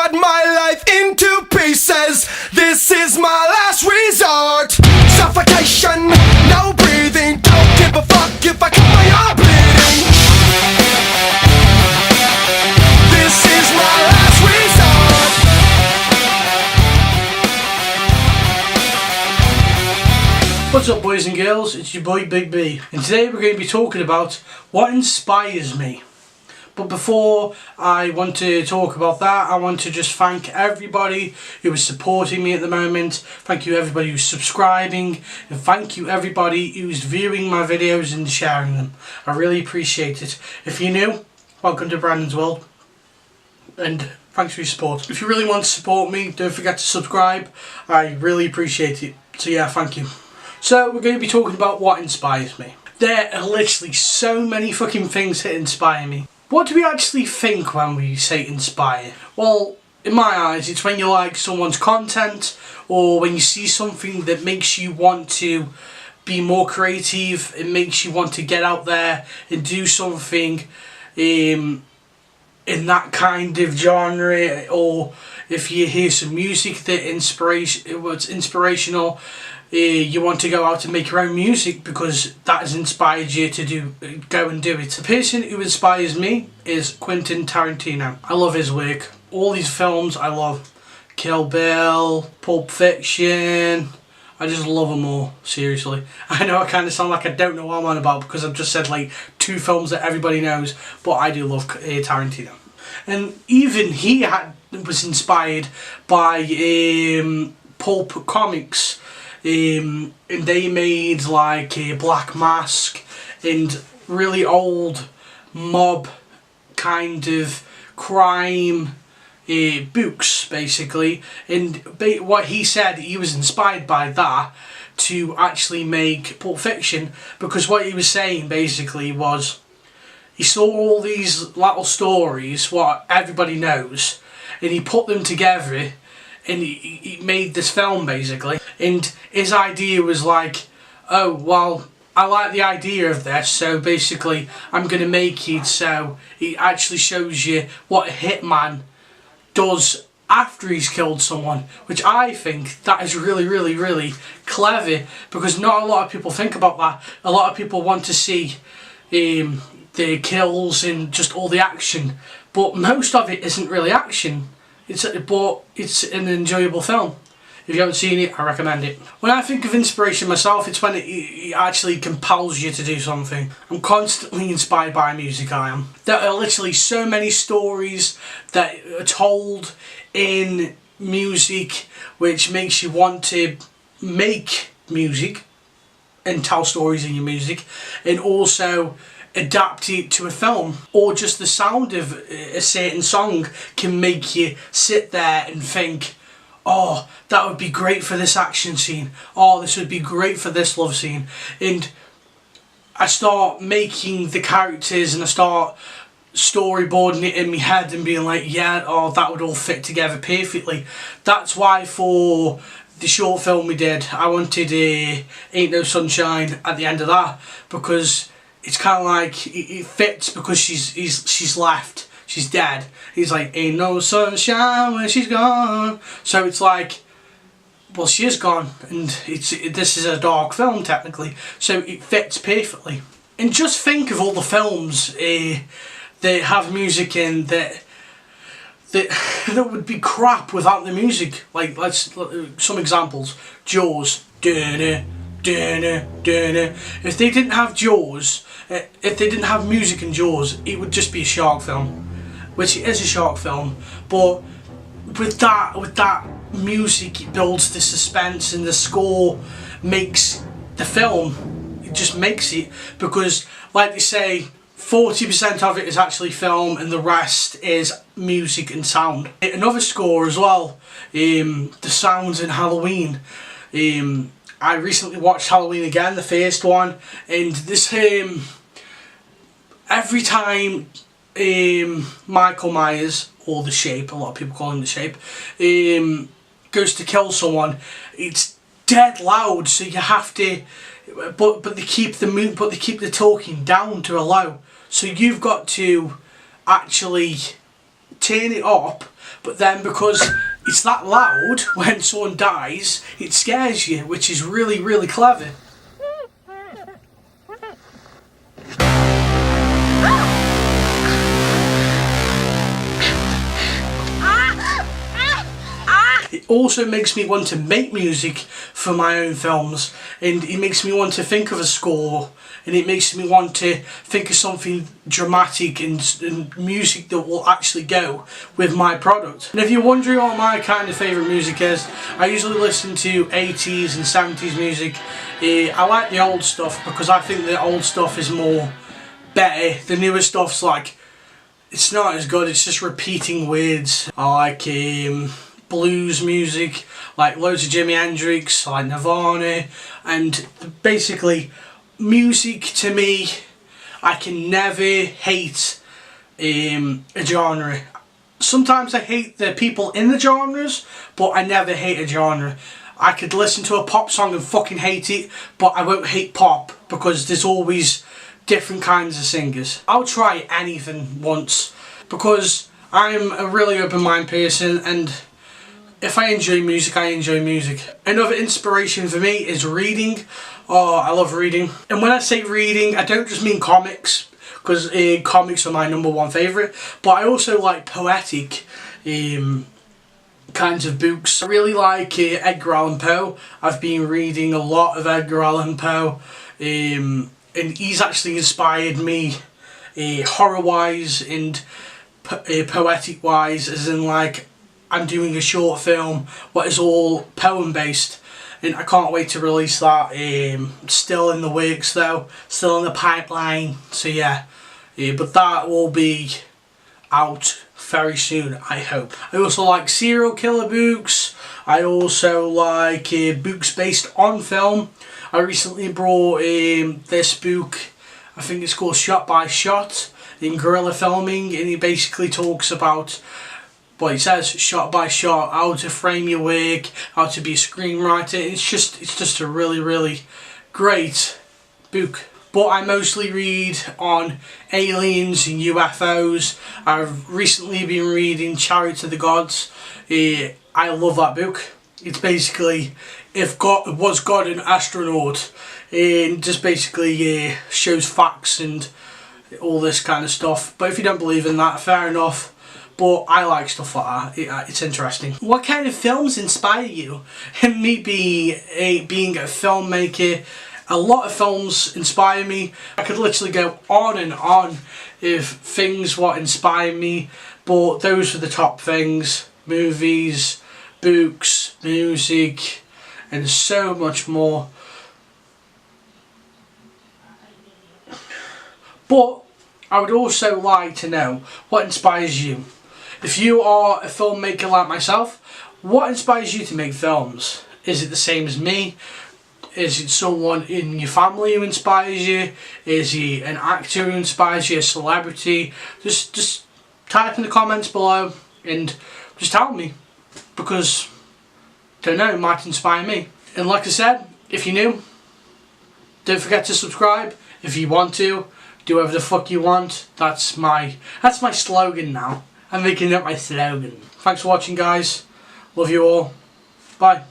cut my life into pieces. This is my last resort. Suffocation, no breathing. Don't give a fuck if I cut my arm bleeding. This is my last resort. What's up, boys and girls? It's your boy Big B, and today we're going to be talking about what inspires me. But before I want to talk about that, I want to just thank everybody who is supporting me at the moment. Thank you everybody who's subscribing, and thank you everybody who's viewing my videos and sharing them. I really appreciate it. If you're new, welcome to Brandon's World, and thanks for your support. If you really want to support me, don't forget to subscribe. I really appreciate it. So yeah, thank you. So we're going to be talking about what inspires me. There are literally so many fucking things that inspire me. What do we actually think when we say inspire? Well, in my eyes, it's when you like someone's content, or when you see something that makes you want to be more creative. It makes you want to get out there and do something in that kind of genre, or if you hear some music that was inspirational, you want to go out and make your own music because that has inspired you to go and do it. The person who inspires me is Quentin Tarantino. I love his work. All these films I love. Kill Bill, Pulp Fiction. I just love them all, seriously. I know I kind of sound like I don't know what I'm on about because I've just said like 2 films that everybody knows, but I do love Tarantino. And even he was inspired by pulp comics. And they made like a Black Mask and really old mob kind of crime books, basically. And what he said, he was inspired by that to actually make Pulp Fiction, because what he was saying basically was he saw all these little stories, what everybody knows, and he put them together and he made this film basically. And his idea was like, oh well, I like the idea of this, so basically I'm going to make it so it actually shows you what a hitman does after he's killed someone, which I think that is really, really, really clever, because not a lot of people think about that. A lot of people want to see the kills and just all the action, but most of it isn't really action. But it's an enjoyable film. If you haven't seen it, I recommend it. When I think of inspiration myself, it's when it actually compels you to do something. I'm constantly inspired by music, I am. There are literally so many stories that are told in music which makes you want to make music and tell stories in your music, and also adapt it to a film. Or just the sound of a certain song can make you sit there and think, oh, that would be great for this action scene. Oh, this would be great for this love scene. And I start making the characters and I start storyboarding it in my head and being like, yeah, oh, that would all fit together perfectly. That's why for the short film we did, I wanted Ain't No Sunshine at the end of that, because it's kind of like it fits, because she's left, she's dead. He's like, ain't no sunshine when she's gone. So it's like, well, she is gone, and this is a dark film technically, so it fits perfectly. And just think of all the films that have music in that would be crap without the music. Like, some examples: Jaws. If they didn't have Jaws, if they didn't have music in Jaws, it would just be a shark film, which it is a shark film. But with that music, it builds the suspense, and the score makes the film. It just makes it, because like they say, 40% of it is actually film and the rest is music and sound. Another score as well, the sounds in Halloween. I recently watched Halloween again, the first one, and this every time Michael Myers, or The Shape, a lot of people call him The Shape, goes to kill someone, it's dead loud, so you have to, but they keep the talking down to a low, so you've got to actually turn it up, but then because it's that loud when someone dies, it scares you, which is really, really clever. It also makes me want to make music for my own films, and it makes me want to think of a score, and it makes me want to think of something dramatic and music that will actually go with my product. And if you're wondering what my kind of favourite music is, I usually listen to 80s and 70s music. I like the old stuff because I think the old stuff is more better. The newer stuff's like, it's not as good, it's just repeating words. I like blues music, like loads of Jimi Hendrix, like Nirvana, and basically music to me, I can never hate a genre. Sometimes I hate the people in the genres, but I never hate a genre. I could listen to a pop song and fucking hate it, but I won't hate pop because there's always different kinds of singers. I'll try anything once because I'm a really open-minded person, and if I enjoy music, I enjoy music. Another inspiration for me is reading. Oh, I love reading. And when I say reading, I don't just mean comics, because comics are my #1 favourite, but I also like poetic kinds of books. I really like Edgar Allan Poe. I've been reading a lot of Edgar Allan Poe, and he's actually inspired me horror-wise and poetic-wise, as in like, I'm doing a short film what is all poem based, and I can't wait to release that. Still in the works though, still in the pipeline, so yeah, but that will be out very soon, I hope. I also like serial killer books. I also like books based on film. I recently brought this book, I think it's called Shot by Shot, in guerrilla filming, and he basically talks about, well, it says shot by shot, how to frame your work, how to be a screenwriter. It's just a really, really great book. But I mostly read on aliens and UFOs. I've recently been reading Chariot of the Gods. I love that book. It's basically, if God was God an astronaut, and just basically shows facts and all this kind of stuff. But if you don't believe in that, fair enough. But I like stuff like that. It's interesting. What kind of films inspire you? And me being a filmmaker, a lot of films inspire me. I could literally go on and on of things what inspire me, but those are the top things. Movies, books, music, and so much more. But I would also like to know what inspires you. If you are a filmmaker like myself, what inspires you to make films? Is it the same as me? Is it someone in your family who inspires you? Is he an actor who inspires you, a celebrity? Just type in the comments below and just tell me, because don't know, it might inspire me. And like I said, if you're new, don't forget to subscribe. If you want to, do whatever the fuck you want. That's my slogan now. I'm making up my slogan. Thanks for watching, guys. Love you all. Bye.